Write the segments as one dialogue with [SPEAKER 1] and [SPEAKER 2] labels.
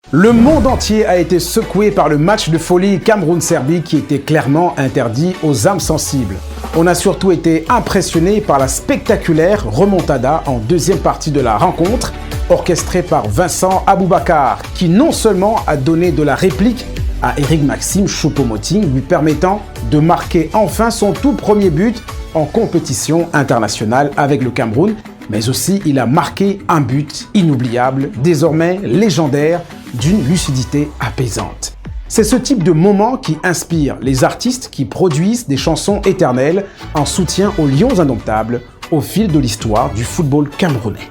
[SPEAKER 1] Le monde entier a été secoué par le match de folie Cameroun-Serbie qui était clairement interdit aux âmes sensibles. On a surtout été impressionné par la spectaculaire remontada en deuxième partie de la rencontre, orchestrée par Vincent Aboubakar, qui non seulement a donné de la réplique à Eric Maxime Choupo-Moting, lui permettant de marquer enfin son tout premier but en compétition internationale avec le Cameroun, mais aussi il a marqué un but inoubliable, désormais légendaire, d'une lucidité apaisante. C'est ce type de moment qui inspire les artistes qui produisent des chansons éternelles en soutien aux Lions indomptables au fil de l'histoire du football camerounais.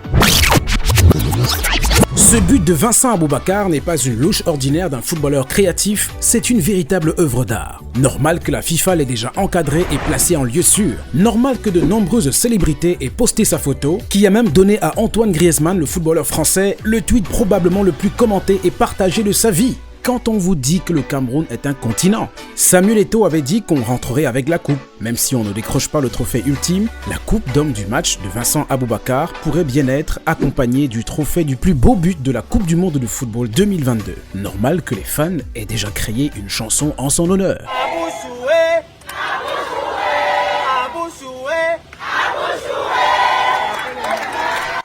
[SPEAKER 1] Ce but de Vincent Aboubakar n'est pas une louche ordinaire d'un footballeur créatif, c'est une véritable œuvre d'art. Normal que la FIFA l'ait déjà encadré et placé en lieu sûr. Normal que de nombreuses célébrités aient posté sa photo, qui a même donné à Antoine Griezmann, le footballeur français, le tweet probablement le plus commenté et partagé de sa vie. Quand on vous dit que le Cameroun est un continent, Samuel Eto'o avait dit qu'on rentrerait avec la coupe. Même si on ne décroche pas le trophée ultime, la coupe d'homme du match de Vincent Aboubakar pourrait bien être accompagnée du trophée du plus beau but de la Coupe du Monde de football 2022. Normal que les fans aient déjà créé une chanson en son honneur.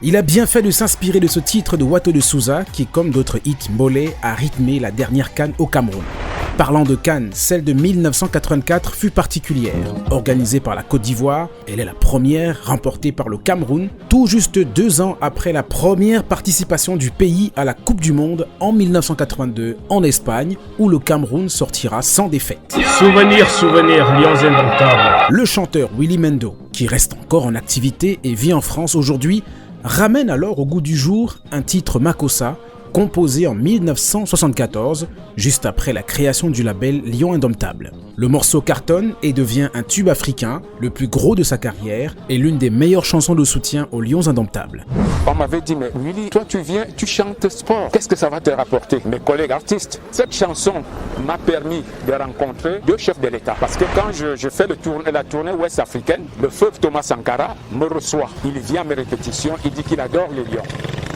[SPEAKER 1] Il a bien fait de s'inspirer de ce titre de Wato de Souza qui, comme d'autres hits mollet, a rythmé la dernière CAN au Cameroun. Parlant de CAN, celle de 1984 fut particulière. Organisée par la Côte d'Ivoire, elle est la première remportée par le Cameroun, tout juste 2 ans après la première participation du pays à la Coupe du Monde en 1982 en Espagne, où le Cameroun sortira sans défaite.
[SPEAKER 2] Souvenir, Lions indomptables.
[SPEAKER 1] Le chanteur Willy Mendo, qui reste encore en activité et vit en France aujourd'hui, ramène alors au goût du jour un titre Makossa, composé en 1974, juste après la création du label Lions Indomptables. Le morceau cartonne et devient un tube africain, le plus gros de sa carrière et l'une des meilleures chansons de soutien aux Lions Indomptables.
[SPEAKER 3] On m'avait dit, mais Willy, toi tu viens, tu chantes sport. Qu'est-ce que ça va te rapporter? Mes collègues artistes, cette chanson m'a permis de rencontrer 2 chefs de l'État. Parce que quand je fais la tournée ouest africaine, le feu Thomas Sankara me reçoit. Il vient à mes répétitions, il dit qu'il adore les Lions.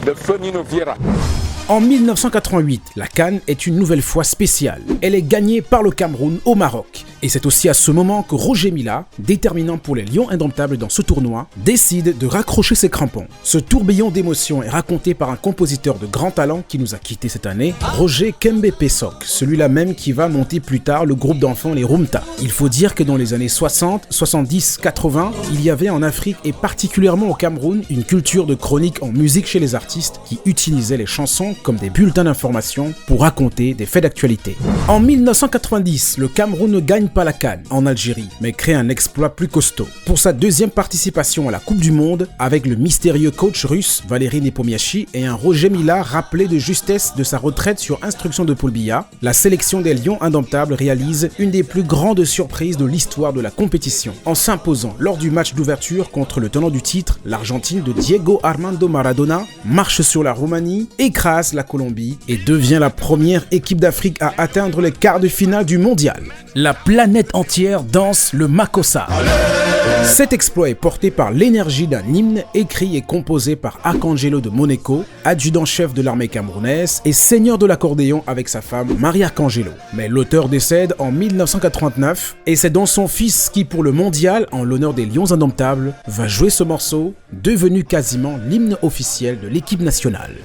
[SPEAKER 3] Le feu Nino Vieira.
[SPEAKER 1] En 1988, la CAN est une nouvelle fois spéciale. Elle est gagnée par le Cameroun au Maroc. Et c'est aussi à ce moment que Roger Mila, déterminant pour les Lions indomptables dans ce tournoi, décide de raccrocher ses crampons. Ce tourbillon d'émotions est raconté par un compositeur de grand talent qui nous a quittés cette année, Roger Kembe Pesok, celui-là même qui va monter plus tard le groupe d'enfants les Rumta. Il faut dire que dans les années 60, 70, 80, il y avait en Afrique et particulièrement au Cameroun une culture de chronique en musique chez les artistes qui utilisaient les chansons comme des bulletins d'information pour raconter des faits d'actualité. En 1990, le Cameroun ne gagne pas la CAN en Algérie, mais crée un exploit plus costaud. Pour sa deuxième participation à la Coupe du Monde, avec le mystérieux coach russe Valeri Nepomniachtchi et un Roger Mila rappelé de justesse de sa retraite sur instruction de Paul Biya, la sélection des Lions indomptables réalise une des plus grandes surprises de l'histoire de la compétition, en s'imposant lors du match d'ouverture contre le tenant du titre, l'Argentine de Diego Armando Maradona, marche sur la Roumanie, écrase la Colombie et devient la première équipe d'Afrique à atteindre les quarts de finale du mondial. La planète entière danse le Makossa. Cet exploit est porté par l'énergie d'un hymne écrit et composé par Arcangelo de Monaco, adjudant-chef de l'armée camerounaise et seigneur de l'accordéon avec sa femme Marie Arcangelo. Mais l'auteur décède en 1989 et c'est donc son fils qui, pour le mondial, en l'honneur des Lions indomptables, va jouer ce morceau, devenu quasiment l'hymne officiel de l'équipe nationale.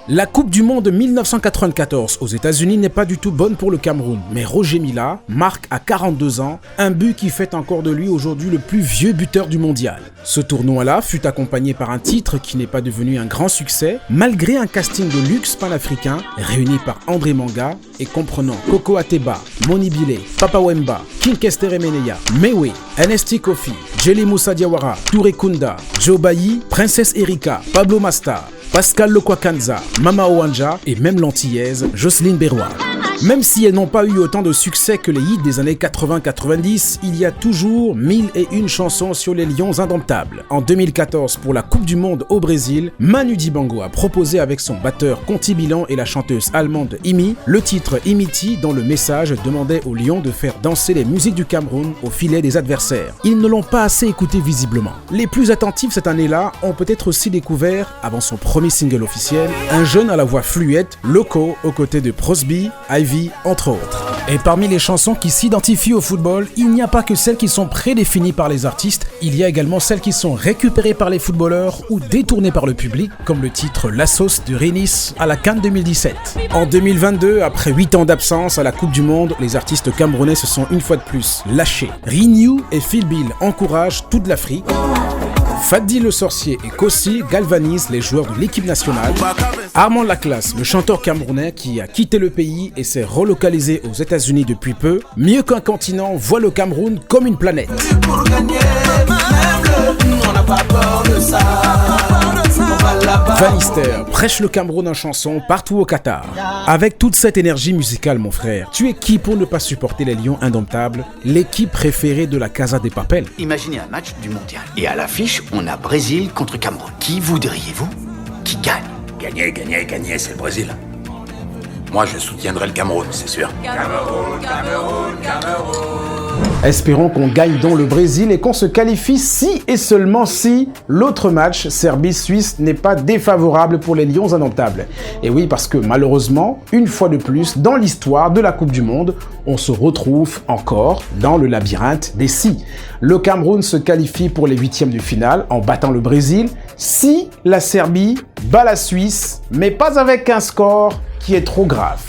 [SPEAKER 1] La Coupe du Monde 1994 aux États-Unis n'est pas du tout bonne pour le Cameroun, mais Roger Mila marque à 42 ans un but qui fait encore de lui aujourd'hui le plus vieux buteur du mondial. Ce tournoi-là fut accompagné par un titre qui n'est pas devenu un grand succès, malgré un casting de luxe panafricain réuni par André Manga et comprenant Koko Ateba, Moni Bile, Papa Wemba, King Kester Emeneya, Mewe, NST Kofi, Jelly Moussa Diawara, Touré Kunda, Joe Bailly, Princesse Erika, Pablo Mastar, Pascal Lokwakanza, Mama Owanja et même l'antillaise Jocelyne Berroir. Même si elles n'ont pas eu autant de succès que les hits des années 80-90, il y a toujours 1001 chansons sur les Lions indomptables. En 2014, pour la Coupe du Monde au Brésil, Manu Dibango a proposé avec son batteur Conti Bilan et la chanteuse allemande Imi le titre Imiti, dont le message demandait aux Lions de faire danser les musiques du Cameroun au filet des adversaires. Ils ne l'ont pas assez écouté visiblement. Les plus attentifs cette année-là ont peut-être aussi découvert, avant son premier single officiel, un jeune à la voix fluette, Loco, aux côtés de Prosby, Ivy, entre autres. Et parmi les chansons qui s'identifient au football, il n'y a pas que celles qui sont prédéfinies par les artistes, il y a également celles qui sont récupérées par les footballeurs ou détournées par le public, comme le titre La Sauce de Rénis à la CAN 2017. En 2022, après 8 ans d'absence à la Coupe du Monde, les artistes camerounais se sont une fois de plus lâchés. Renew et Phil Bill encouragent toute l'Afrique. Fadi le Sorcier et Kossi galvanisent les joueurs de l'équipe nationale. Armand Laclasse, le chanteur camerounais qui a quitté le pays et s'est relocalisé aux États-Unis depuis peu, mieux qu'un continent, voit le Cameroun comme une planète. Van Lister prêche le Cameroun en chanson partout au Qatar. Avec toute cette énergie musicale, mon frère, tu es qui pour ne pas supporter les Lions indomptables, l'équipe préférée de la Casa de Papel?
[SPEAKER 4] Imaginez un match du mondial. Et à l'affiche, on a Brésil contre Cameroun. Qui voudriez-vous qui gagne?
[SPEAKER 5] Gagner, c'est le Brésil. Moi, je soutiendrai le Cameroun, c'est sûr. Cameroun.
[SPEAKER 1] Espérons qu'on gagne donc le Brésil et qu'on se qualifie si et seulement si l'autre match, Serbie-Suisse, n'est pas défavorable pour les Lions indomptables. Et oui, parce que malheureusement, une fois de plus, dans l'histoire de la Coupe du Monde, on se retrouve encore dans le labyrinthe des si. Le Cameroun se qualifie pour les huitièmes de finale en battant le Brésil si la Serbie bat la Suisse, mais pas avec un score qui est trop grave.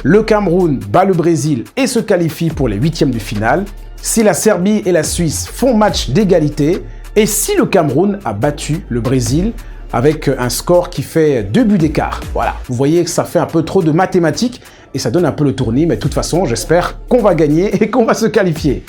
[SPEAKER 1] Le Cameroun bat le Brésil et se qualifie pour les huitièmes de finale si la Serbie et la Suisse font match d'égalité et si le Cameroun a battu le Brésil avec un score qui fait 2 buts d'écart. Voilà, vous voyez que ça fait un peu trop de mathématiques et ça donne un peu le tournis, mais de toute façon, j'espère qu'on va gagner et qu'on va se qualifier.